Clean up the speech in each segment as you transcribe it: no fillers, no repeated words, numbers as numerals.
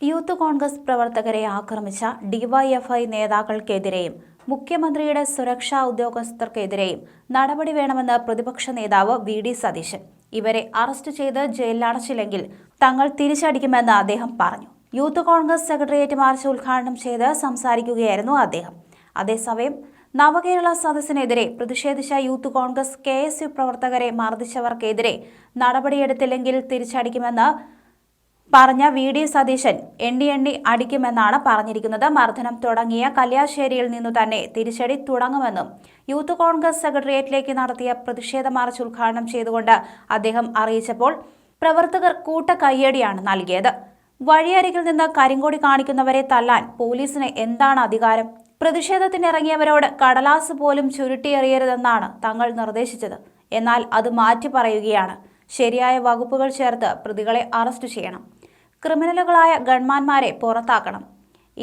Youth Congress പ്രവർത്തകരെ ആക്രമിച്ച DYFI നേതാക്കൾക്കെതിരെയും മുഖ്യമന്ത്രിയുടെ സുരക്ഷാ ഉദ്യോഗസ്ഥർക്കെതിരെയും നടപടി വേണമെന്ന് പ്രതിപക്ഷ നേതാവ് വി.ഡി. സതീശൻ. ഇവരെ അറസ്റ്റ് ചെയ്ത് ജയിലിലടച്ചില്ലെങ്കിൽ തങ്ങൾ തിരിച്ചടിക്കുമെന്ന് അദ്ദേഹം പറഞ്ഞു. യൂത്ത് കോൺഗ്രസ് സെക്രട്ടേറിയറ്റ് മാർച്ച് ഉദ്ഘാടനം ചെയ്ത് സംസാരിക്കുകയായിരുന്നു അദ്ദേഹം. അതേസമയം നവകേരള സദസ്സിനെതിരെ പ്രതിഷേധിച്ച യൂത്ത് കോൺഗ്രസ് KSU പ്രവർത്തകരെ മർദ്ദിച്ചവർക്കെതിരെ നടപടിയെടുത്തില്ലെങ്കിൽ തിരിച്ചടിക്കുമെന്ന് പറഞ്ഞ വി.ഡി. സതീശൻ എണ്ണി അടിക്കുമെന്നാണ് പറഞ്ഞിരിക്കുന്നത്. മർദ്ദനം തുടങ്ങിയ കല്യാശ്ശേരിയിൽ നിന്നു തന്നെ തിരിച്ചടി തുടങ്ങുമെന്നും യൂത്ത് കോൺഗ്രസ് സെക്രട്ടേറിയറ്റിലേക്ക് നടത്തിയ പ്രതിഷേധ മാർച്ച് ഉദ്ഘാടനം ചെയ്തുകൊണ്ട് അദ്ദേഹം അറിയിച്ചപ്പോൾ പ്രവർത്തകർ കൂട്ട കയ്യടിയാണ് നൽകിയത്. വഴിയരികിൽ നിന്ന് കരിങ്കൊടി കാണിക്കുന്നവരെ തല്ലാൻ പോലീസിന് എന്താണ് അധികാരം? പ്രതിഷേധത്തിനിറങ്ങിയവരോട് കടലാസ് പോലും ചുരുട്ടിയെറിയരുതെന്നാണ് തങ്ങൾ നിർദ്ദേശിച്ചത്. എന്നാൽ അത് മാറ്റി പറയുകയാണ്. ശരിയായ വകുപ്പുകൾ ചേർത്ത് പ്രതികളെ അറസ്റ്റ് ചെയ്യണം. ക്രിമിനലുകളായ ഗൺമാന്മാരെ പുറത്താക്കണം.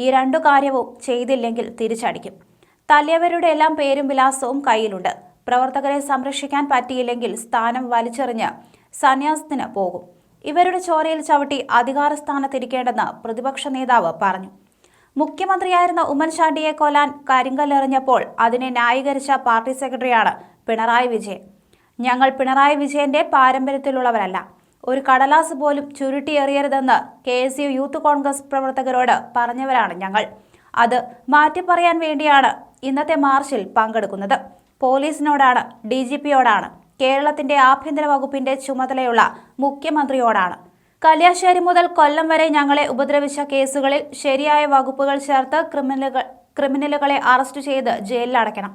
ഈ രണ്ടു കാര്യവും ചെയ്തില്ലെങ്കിൽ തിരിച്ചടിക്കും. തല്ലിയവരുടെ എല്ലാം പേരും വിലാസവും കയ്യിലുണ്ട്. പ്രവർത്തകരെ സംരക്ഷിക്കാൻ പറ്റിയില്ലെങ്കിൽ സ്ഥാനം വലിച്ചെറിഞ്ഞ് സന്യാസത്തിന് പോകും. ഇവരുടെ ചോരയിൽ ചവിട്ടി അധികാര സ്ഥാനത്തിരിക്കേണ്ടെന്ന് പ്രതിപക്ഷ നേതാവ് പറഞ്ഞു. മുഖ്യമന്ത്രിയായിരുന്ന ഉമ്മൻചാണ്ടിയെ കൊല്ലാൻ കരിങ്കല്ലെറിഞ്ഞപ്പോൾ അതിനെ ന്യായീകരിച്ച പാർട്ടി സെക്രട്ടറിയാണ് പിണറായി വിജയൻ. ഞങ്ങൾ പിണറായി വിജയന്റെ പാരമ്പര്യത്തിലുള്ളവരല്ല. ഒരു കടലാസ് പോലും ചുരുട്ടിയെറിയരുതെന്ന് KSU യൂത്ത് കോൺഗ്രസ് പ്രവർത്തകരോട് പറഞ്ഞവരാണ് ഞങ്ങൾ. അത് മാറ്റിപ്പറയാൻ വേണ്ടിയാണ് ഇന്നത്തെ മാർച്ചിൽ പങ്കെടുക്കുന്നത്. പോലീസിനോടാണ്, DGPയോടാണ്, കേരളത്തിന്റെ ആഭ്യന്തര വകുപ്പിന്റെ ചുമതലയുള്ള മുഖ്യമന്ത്രിയോടാണ്. കല്യാശ്ശേരി മുതൽ കൊല്ലം വരെ ഞങ്ങളെ ഉപദ്രവിച്ച കേസുകളിൽ ശരിയായ വകുപ്പുകൾ ചേർത്ത് ക്രിമിനലുകളെ അറസ്റ്റ് ചെയ്ത് ജയിലിലടയ്ക്കണം.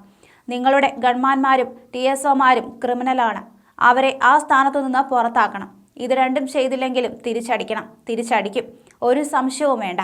നിങ്ങളുടെ ഗൺമാന്മാരും TSOമാരും ക്രിമിനലാണ്. അവരെ ആ സ്ഥാനത്തു നിന്ന് പുറത്താക്കണം. ഇത് രണ്ടും ചെയ്തില്ലെങ്കിലും തിരിച്ചടിക്കും. ഒരു സംശയവും വേണ്ട.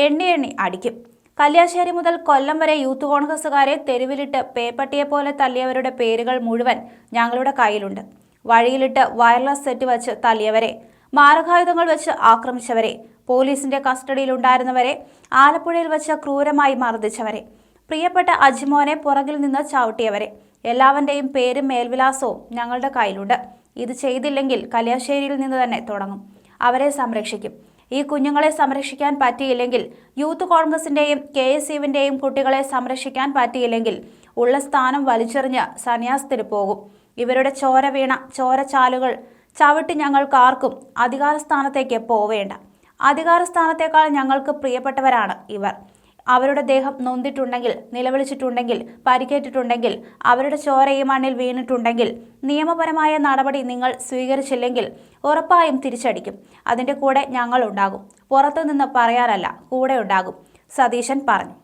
എണ്ണി അടിക്കും. കല്യാശ്ശേരി മുതൽ കൊല്ലം വരെ യൂത്ത് കോൺഗ്രസുകാരെ തെരുവിലിട്ട് പേപ്പട്ടിയെപ്പോലെ തല്ലിയവരുടെ പേരുകൾ മുഴുവൻ ഞങ്ങളുടെ കയ്യിലുണ്ട്. വഴിയിലിട്ട് വയർലെസ് സെറ്റ് വെച്ച് തല്ലിയവരെ, മാരകായുധങ്ങൾ വെച്ച് ആക്രമിച്ചവരെ, പോലീസിന്റെ കസ്റ്റഡിയിലുണ്ടായിരുന്നവരെ, ആലപ്പുഴയിൽ വെച്ച് ക്രൂരമായി മർദ്ദിച്ചവരെ, പ്രിയപ്പെട്ട അജിമോനെ പുറകിൽ നിന്ന് ചവിട്ടിയവരെ, എല്ലാവരുടെയും പേരും മേൽവിലാസവും ഞങ്ങളുടെ കയ്യിലുണ്ട്. ഇത് ചെയ്തില്ലെങ്കിൽ കല്യാശ്ശേരിയിൽ നിന്ന് തന്നെ തുടങ്ങും. അവരെ സംരക്ഷിക്കും. ഈ കുഞ്ഞുങ്ങളെ സംരക്ഷിക്കാൻ പറ്റിയില്ലെങ്കിൽ, യൂത്ത് കോൺഗ്രസിന്റെയും KSUവിന്റെയും കുട്ടികളെ സംരക്ഷിക്കാൻ പറ്റിയില്ലെങ്കിൽ ഉള്ള സ്ഥാനം വലിച്ചെറിഞ്ഞ് സന്യാസത്തിന് പോകും. ഇവരുടെ ചോര വീണ ചോരച്ചാലുകൾ ചവിട്ടി ഞങ്ങൾക്കാർക്കും അധികാരസ്ഥാനത്തേക്ക് പോവേണ്ട. അധികാരസ്ഥാനത്തേക്കാൾ ഞങ്ങൾക്ക് പ്രിയപ്പെട്ടവരാണ് ഇവർ. അവരുടെ ദേഹം നൊന്തിട്ടുണ്ടെങ്കിൽ, നിലവിളിച്ചിട്ടുണ്ടെങ്കിൽ, പരിക്കേറ്റിട്ടുണ്ടെങ്കിൽ, അവരുടെ ചോര ഈ മണ്ണിൽ വീണിട്ടുണ്ടെങ്കിൽ, നിയമപരമായ നടപടി നിങ്ങൾ സ്വീകരിച്ചില്ലെങ്കിൽ ഉറപ്പായും തിരിച്ചടിക്കും. അതിൻ്റെ കൂടെ ഞങ്ങൾ ഉണ്ടാകും. പുറത്തുനിന്ന് പറയാനല്ല, കൂടെ ഉണ്ടാകും, സതീശൻ പറഞ്ഞു.